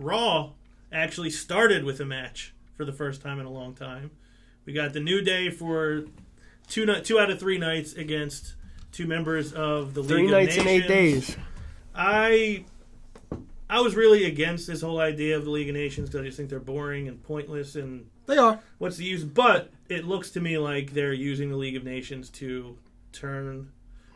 Raw actually started with a match for the first time in a long time. We got the New Day for two out of 3 nights against 2 members of the League of Nations. 3 nights and 8 days. I was really against this whole idea of the League of Nations because I just think they're boring and pointless and They are. what's the use? But it looks to me like they're using the League of Nations to turn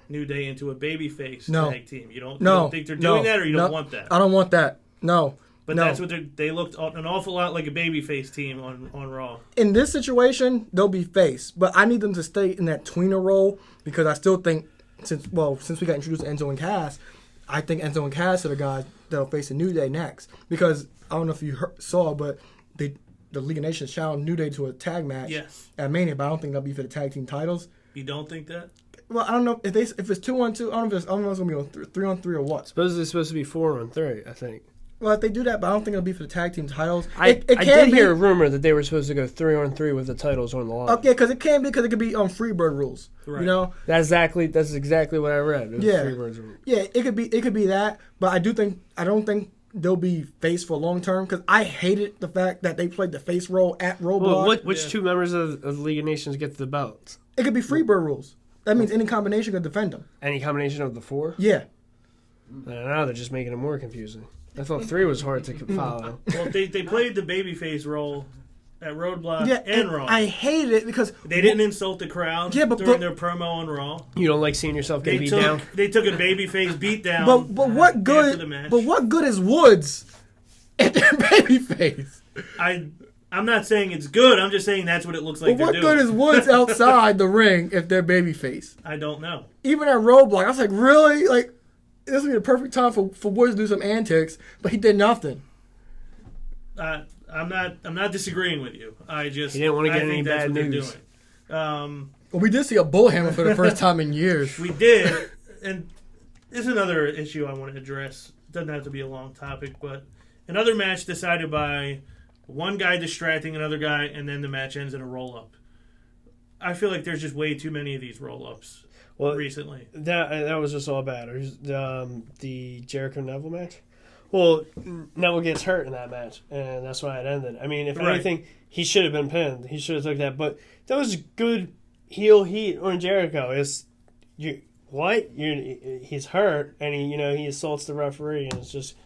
New Day into a babyface tag team. You don't think they're doing that, or you don't want that? I don't want that. No. But that's what they looked an awful lot like a babyface team on Raw. In this situation, they'll be face, but I need them to stay in that tweener role because I still think since we got introduced to Enzo and Cass, I think Enzo and Cass are the guys that'll face the New Day next. Because I don't know if you saw, but the League of Nations challenged New Day to a tag match at Mania, but I don't think they'll be for the tag team titles. You don't think that? Well, I don't know if it's 2-on-2. I don't know if it's going to be on 3-on-3 or what. Supposedly it's supposed to be 4-on-3, I think. Well, if they do that, but I don't think it'll be for the tag team titles. I did hear a rumor that they were supposed to go 3-on-3 with the titles on the line. Yeah, because it could be on Freebird rules. Right. You know, that's exactly what I read. It was Freebird's rules. Yeah, it could be that, but I don't think they'll be face for long term because I hated the fact that they played the face role at Roadblock. Well, which 2 members of the League of Nations get the belts? It could be Freebird rules. That means any combination could defend them. Any combination of the 4? Yeah. I don't know. They're just making it more confusing. I thought 3 was hard to follow. Well, they played the babyface role at Roadblock and Raw. I hated it because they didn't insult the crowd during their promo on Raw. You don't like seeing yourself get beat down? They took a babyface beat down. But what good? After the match. But what good is Woods at their babyface? I'm not saying it's good. I'm just saying that's what it looks like. But what good is Woods outside the ring if they're babyface? I don't know. Even at Roadblock, I was like, really? Like, this would be the perfect time for Woods to do some antics, but he did nothing. I'm not disagreeing with you. He didn't want to get any bad news. Well, we did see a bullhammer for the first time in years. We did, and this is another issue I want to address. It doesn't have to be a long topic, but another match decided by one guy distracting another guy, and then the match ends in a roll-up. I feel like there's just way too many of these roll-ups recently. That was just all bad. The Jericho Neville match? Well, Neville gets hurt in that match, and that's why it ended. I mean, if anything, he should have been pinned. He should have took that. But that was good heel heat on Jericho. He's hurt, and he assaults the referee, and it's just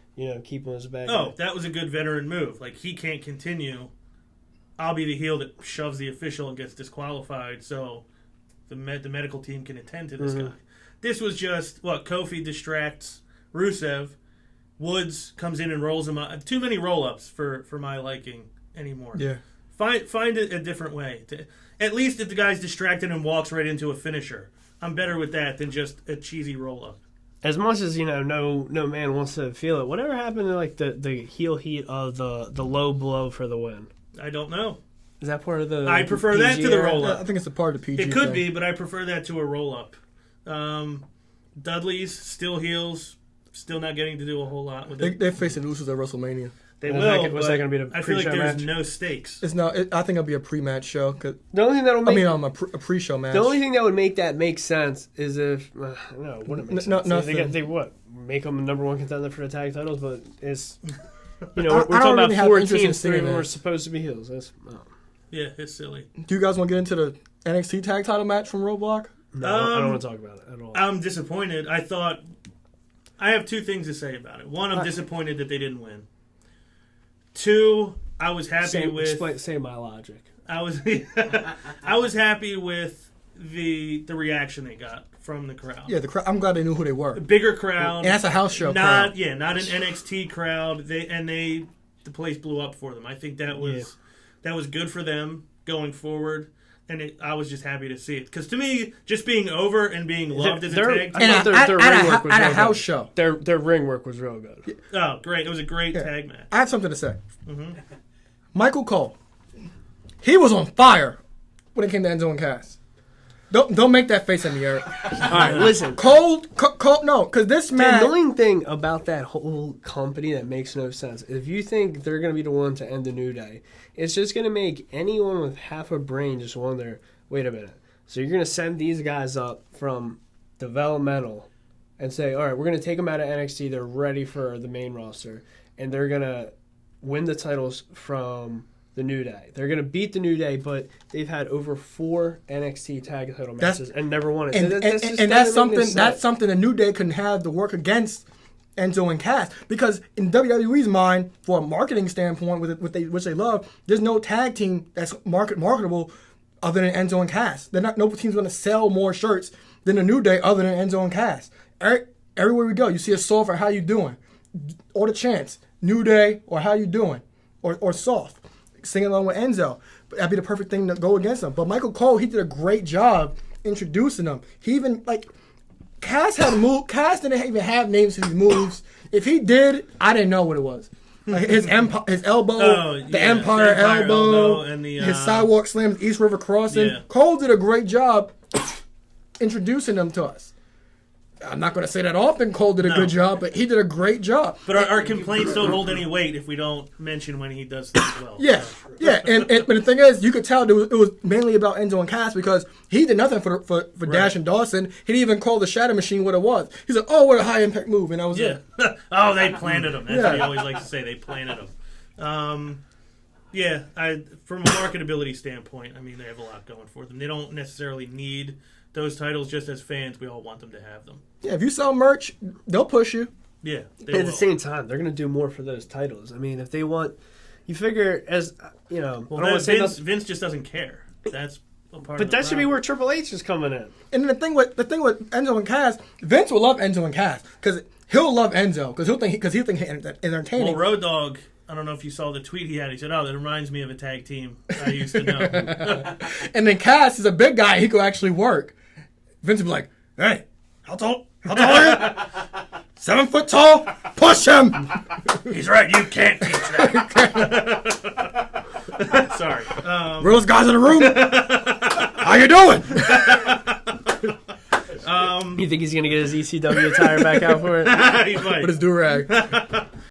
keeping his back. Oh, that was a good veteran move. Like, he can't continue. I'll be the heel that shoves the official and gets disqualified, so the medical team can attend to this guy. This was just Kofi distracts Rusev. Woods comes in and rolls him up. Too many roll-ups for my liking anymore. Yeah. Find it a different way. At least if the guy's distracted and walks right into a finisher. I'm better with that than just a cheesy roll-up. As much as, no man wants to feel it, whatever happened to, the heel heat of the low blow for the win? I don't know. Is that part of the I prefer that to the roll-up. I think it's a part of the PG It could thing. be, but I prefer that to a roll-up. Dudley's still heels. Still not getting to do a whole lot with it. They're facing Usos at WrestleMania. They will. What's that going to be? I feel like there's match? no stakes. It's not. I think it'll be a pre-match show. The only thing that'll make a pre-show match. The only thing that would make that make sense is if it wouldn't make sense. They make them the number 1 contender for the tag titles, but it's we're talking about 4 teams. 3 of them are supposed to be heels. Yeah, it's silly. Do you guys want to get into the NXT tag title match from Roadblock? No, I don't want to talk about it at all. I'm disappointed. I have 2 things to say about it. 1, I'm disappointed that they didn't win. 2, I was happy with. Say my logic. I was happy with the reaction they got from the crowd. Yeah, I'm glad they knew who they were. A bigger crowd. And that's a house show crowd. crowd. Yeah, not an NXT crowd. The place blew up for them. I think that was good for them going forward. And I was just happy to see it. Because to me, just being over and being loved as a tag team. Their ring work was at a house show. Their ring work was real good. Oh, great. It was a great tag match. I have something to say. Michael Cole. He was on fire when it came to Enzo and Cass. Don't make that face at me, Eric. All right, listen. Cole, no, because this man. The annoying thing about that whole company that makes no sense, if you think they're going to be the one to end the New Day, it's just going to make anyone with half a brain just wonder, wait a minute. So you're going to send these guys up from developmental and say, all right, we're going to take them out of NXT. They're ready for the main roster. And they're going to win the titles from the New Day. They're going to beat the New Day, but they've had over 4 NXT tag title matches and never won it. And that's something the New Day couldn't have to work against Enzo and Cass, because in WWE's mind, for a marketing standpoint, which they love, there's no tag team that's marketable other than Enzo and Cass. No team's going to sell more shirts than the New Day other than Enzo and Cass. Everywhere we go, you see a soft or how you doing, or the chants, New Day or how you doing, or soft, singing along with Enzo. But that'd be the perfect thing to go against them. But Michael Cole, he did a great job introducing them. He even Cass had a move. Cass didn't even have names for these moves. If he did, I didn't know what it was. Like his elbow, the Empire elbow, and his sidewalk slam, East River Crossing. Yeah. Cole did a great job introducing them to us. I'm not going to say that often Cole did a good job, but he did a great job. But our complaints don't hold any weight if we don't mention when he does things well. Yeah. But the thing is, you could tell it was mainly about Enzo and Cass, because he did nothing for Dash and Dawson. He didn't even call the Shadow Machine what it was. He said, "Oh, what a high impact move," and that was it. Oh, they planted him. That's what he always likes to say. They planted him. From a marketability standpoint, I mean, they have a lot going for them. They don't necessarily need those titles. Just as fans, we all want them to have them. Yeah, if you sell merch, they'll push you. Yeah, but at the same time, they're going to do more for those titles. I mean, if they want, you figure Vince just doesn't care. That's a part. But that should be where Triple H is coming in. And the thing with Enzo and Cass, Vince will love Enzo and Cass because he'll love Enzo because he'll think entertaining. Well, Road Dogg, I don't know if you saw the tweet he had. He said, "Oh, that reminds me of a tag team I used to know." And then Cass is a big guy; he could actually work. Vince would be like, "Hey, how tall are you? 7 foot tall? Push him!" He's right. You can't teach that. Sorry. Realest guys in the room. How you doing? You think he's gonna get his ECW attire back out for it? He might. With his do-rag.